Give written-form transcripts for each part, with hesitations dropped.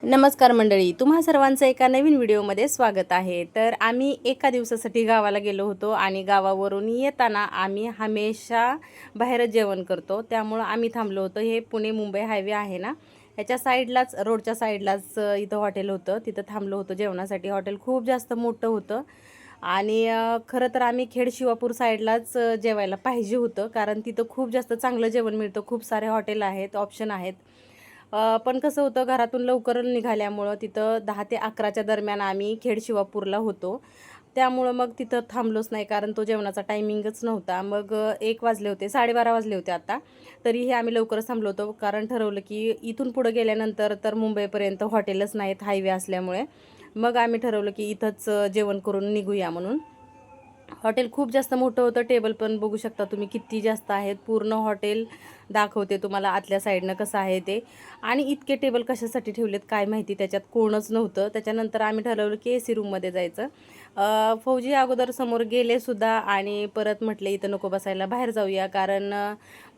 नमस्कार मंडळी, तुम्हा सर्वांचं एका नवीन व्हिडिओमध्ये स्वागत आहे। तर आम्ही एका दिवसासाठी गावाला गेलो होतो आणि गावावरून येताना आम्ही हमेशा बाहेरच जेवण करतो, त्यामुळे आम्ही थांबलो होतो। हे पुणे मुंबई हायवे आहे ना, याच्या साईडलाच रोडच्या साईडलाच इथं हॉटेल होतं, तिथं थांबलो होतो जेवणासाठी। हॉटेल खूप जास्त मोठं होतं आणि खरं तर आम्ही खेड शिवापूर साईडलाच जेवायला पाहिजे होतं, कारण तिथं खूप जास्त चांगलं जेवण मिळतं, खूप सारे हॉटेल आहेत, ऑप्शन आहेत। पण कसं होतं, घरातून लवकर निघाल्यामुळं तिथं 10 ते 11च्या दरम्यान आम्ही खेड शिवापूरला होतो, त्यामुळं मग तिथं थांबलोच नाही, कारण तो जेवणाचा टायमिंगच नव्हता। मग 1 वाजले होते, 12:30 वाजले होते आता, तरीही आम्ही लवकरच थांबलो होतो, कारण ठरवलं की इथून पुढं गेल्यानंतर तर मुंबईपर्यंत हॉटेलच नाहीत हायवे असल्यामुळे। मग आम्ही ठरवलं की इथंच जेवण करून निघूया म्हणून। हॉटेल खूप जास्त मोठं होतं, टेबल पण बघू शकता तुम्ही किती जास्त आहेत। पूर्ण हॉटेल दाखवते तुम्हाला आतल्या साईडनं कसं आहे ते, आणि इतके टेबल कशासाठी ठेवलेत काय माहिती, त्याच्यात कोणच नव्हतं। त्याच्यानंतर आम्ही ठरवलं की AC रूममध्ये जायचं। फौजी अगोदर समोर गेले सुद्धा आणि परत म्हटले इथं नको बसायला, बाहेर जाऊया, कारण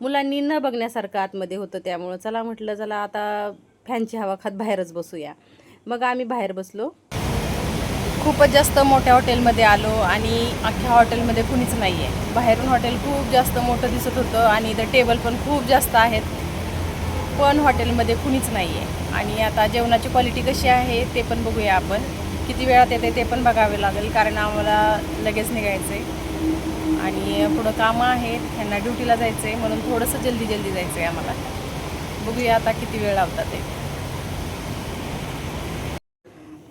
मुलांनी न बघण्यासारखं आतमध्ये होतं, त्यामुळं चला म्हटलं, चला आता फॅनची हवा खात बाहेरच बसूया। मग आम्ही बाहेर बसलो। खूपच जास्त मोठ्या हॉटेलमध्ये आलो आणि अख्ख्या हॉटेलमध्ये कुणीच नाही आहे। बाहेरून हॉटेल खूप जास्त मोठं दिसत होतं आणि इथं टेबल पण खूप जास्त आहेत, पण हॉटेलमध्ये कुणीच नाही आहे। आणि आता जेवणाची क्वालिटी कशी आहे ते पण बघूया आपण, किती वेळात येते ते पण बघावे लागेल, कारण आम्हाला लगेच निघायचं आहे आणि पुढं कामं आहेत, ह्यांना ड्युटीला जायचं आहे, म्हणून थोडंसं जल्दी जायचं आहे आम्हाला। बघूया आता किती वेळ लावतात ते।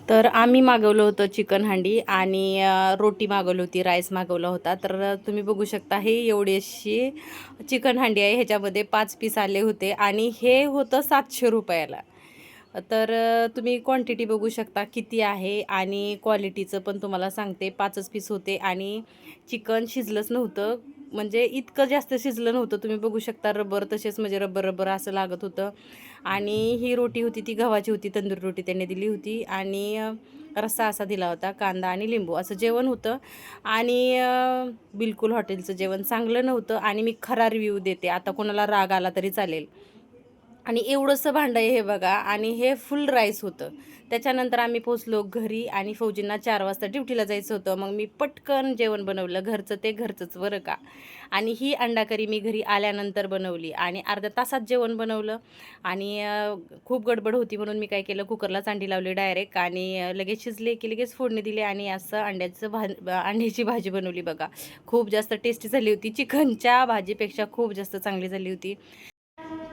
तर आम्ही मागवलं होतं चिकन हांडी आणि रोटी मागवली होती, राईस मागवला होता। तर तुम्ही बघू शकता हे एवढीशी चिकन हांडी आहे, ह्याच्यामध्ये 5 पीस आले होते आणि हे होतं 700 रुपयाला। तर तुम्ही क्वांटिटी बघू शकता किती आहे, आणि क्वालिटीचं पण तुम्हाला सांगते, 5च पीस होते आणि चिकन शिजलंच नव्हतं, म्हणजे इतकं जास्त शिजलं नव्हतं। तुम्ही बघू शकता रबर तसेच, म्हणजे रबर असं लागत होतं। आणि ही रोटी होती ती गव्हाची होती, तंदूर रोटी त्यांनी दिली होती, आणि रस्सा असा दिला होता, कांदा आणि लिंबू असं जेवण होतं। आणि बिलकुल हॉटेलचं जेवण चांगलं नव्हतं, आणि मी खरा रिव्ह्यू देते, आता कोणाला राग आला तरी चालेल। आणि एवढंसं भांडं आहे हे बघा, आणि हे फुल राईस होतं। त्याच्यानंतर आम्ही पोचलो घरी आणि फौजींना 4 वाजता ड्युटीला जायचं होतं, मग मी पटकन जेवण बनवलं, घरचं ते घरचंच बरं का। आणि ही अंडा करी मी घरी आल्यानंतर बनवली आणि अर्ध्या तासात जेवण बनवलं। आणि खूप गडबड होती म्हणून मी काय केलं, कुकरला चांडी लावली डायरेक्ट, आणि लगेच शिजले की लगेच फोडणी दिली, आणि असं अंड्याची भाजी बनवली बघा। खूप जास्त टेस्टी झाली होती, चिकनच्या भाजीपेक्षा खूप जास्त चांगली झाली होती।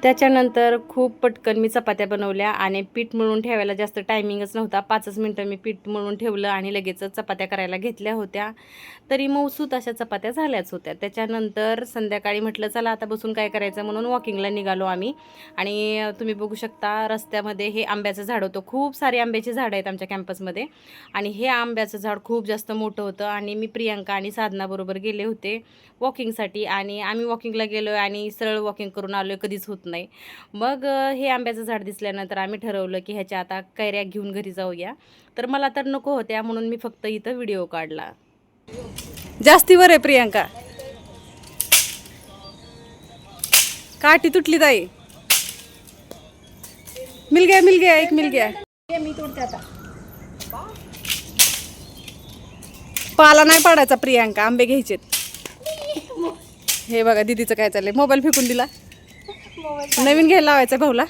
त्याच्यानंतर खूप पटकन मी चपात्या बनवल्या, आणि पीठ मळून ठेवायला जास्त टायमिंगच नव्हता, 5च मिनटं मी पीठ मळून ठेवलं आणि लगेचच चपात्या करायला घेतल्या होत्या, तरी मऊसूत अशा चपात्या झाल्याच होत्या। त्याच्यानंतर संध्याकाळी म्हटलं चला आता बसून काय करायचं, म्हणून वॉकिंगला निघालो आम्ही। आणि तुम्ही बघू शकता रस्त्यामध्ये हे आंब्याचं झाड होतं, खूप सारे आंब्याची झाडं आहेत आमच्या कॅम्पसमध्ये, आणि हे आंब्याचं झाड खूप जास्त मोठं होतं। आणि मी प्रियांका आणि साधनाबरोबर गेले होते वॉकिंगसाठी, आणि आम्ही वॉकिंगला गेलो आणि सरळ वॉकिंग करून आलो, कधीच होत नाही। मग हे आंब्याचं झाड दिसल्यानंतर आम्ही ठरवलं की ह्याच्या आता कैऱ्या घेऊन घरी जाऊया। तर मला तर नको होत्या, म्हणून मी फक्त इथं व्हिडिओ काढला। जास्तीवर आहे प्रियांका, काठी तुटली ताई, मिल गया एक मिल गया। मी तोडते आता, पाला नाही पाडायचा प्रियांका, आंबे घ्यायचेत। हे बघा दीदीचं काय चाललंय, मोबाईल फेकून दिला, नवीन घ्यायला लावायचा भाऊला।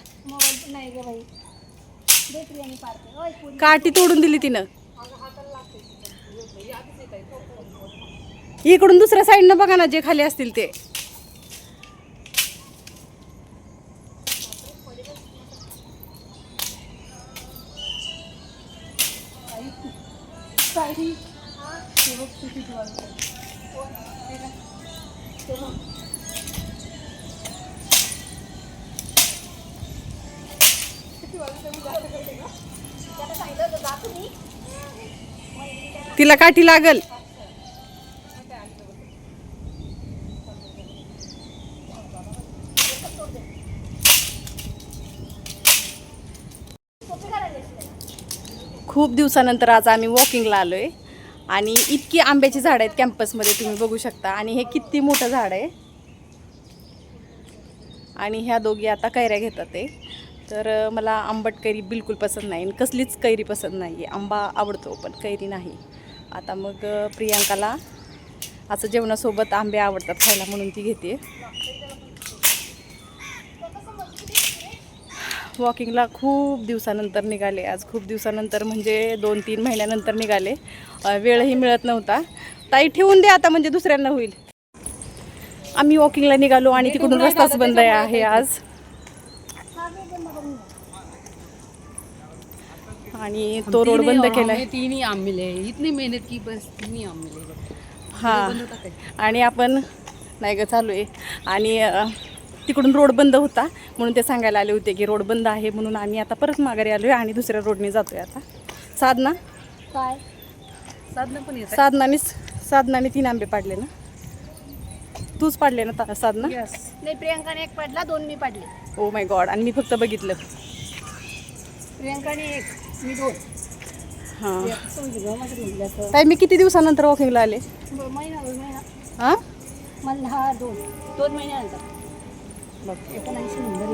काठी तोडून दिली तिनं, इकडून दुसऱ्या साईडनं बघा ना, जे खाली असतील ते। तिला काठी लागल। खूप दिवसानंतर आज आम्ही वॉकिंगला आलोय, आणि इतकी आंब्याची झाड आहेत कॅम्पसमध्ये, तुम्ही बघू शकता। आणि हे किती मोठं झाड आहे, आणि ह्या दोघी आता कैऱ्या घेतात ते। तर मला आंबट कैरी बिलकुल पसंत नाही आणि कसलीच कैरी पसंत नाही आहे. आंबा आवडतो पण कैरी नाही. आता मग प्रियांकाला असं जेवणासोबत आंबे आवडतात खायला म्हणून ती घेते. वॉकिंगला खूप दिवसानंतर निघाले. आज खूप दिवसानंतर म्हणजे 2-3 महिन्यानंतर निघाले. वेळही मिळत नव्हता. ताई ठेवून दे आता म्हणजे दुसऱ्यांना होईल. आम्ही वॉकिंगला निघालो आणि तिकडून रस्ताच बंद आहे आज. आणि तो रोड बंद केला आहे. 3 आम मिले, इतनी मेहनत की बस 3 आम मिले. हां आणि आपण नाही ग चालू आहे आणि तिकडून रोड बंद होता म्हणून ते सांगायला आले होते की रोड बंद आहे म्हणून आम्ही आता परत माघारी आलो आहे आणि दुसऱ्या रोडने जातो आहे आता. साधना काय साधना पण येत साधनाने 3 आंबे पाडले ना. तूच पाडले ना साधना. नाही, प्रियंकाने 1 पाडला, 2 मी पाडले. Oh my God. आणि मी फक्त बघितलं. प्रियंकाने 1, मी 2. हां ताई मी किती दिवसानंतर वॉकिंगला आले. महिना हां मला 2 महिन्यानंतर बघ 79 नंबर.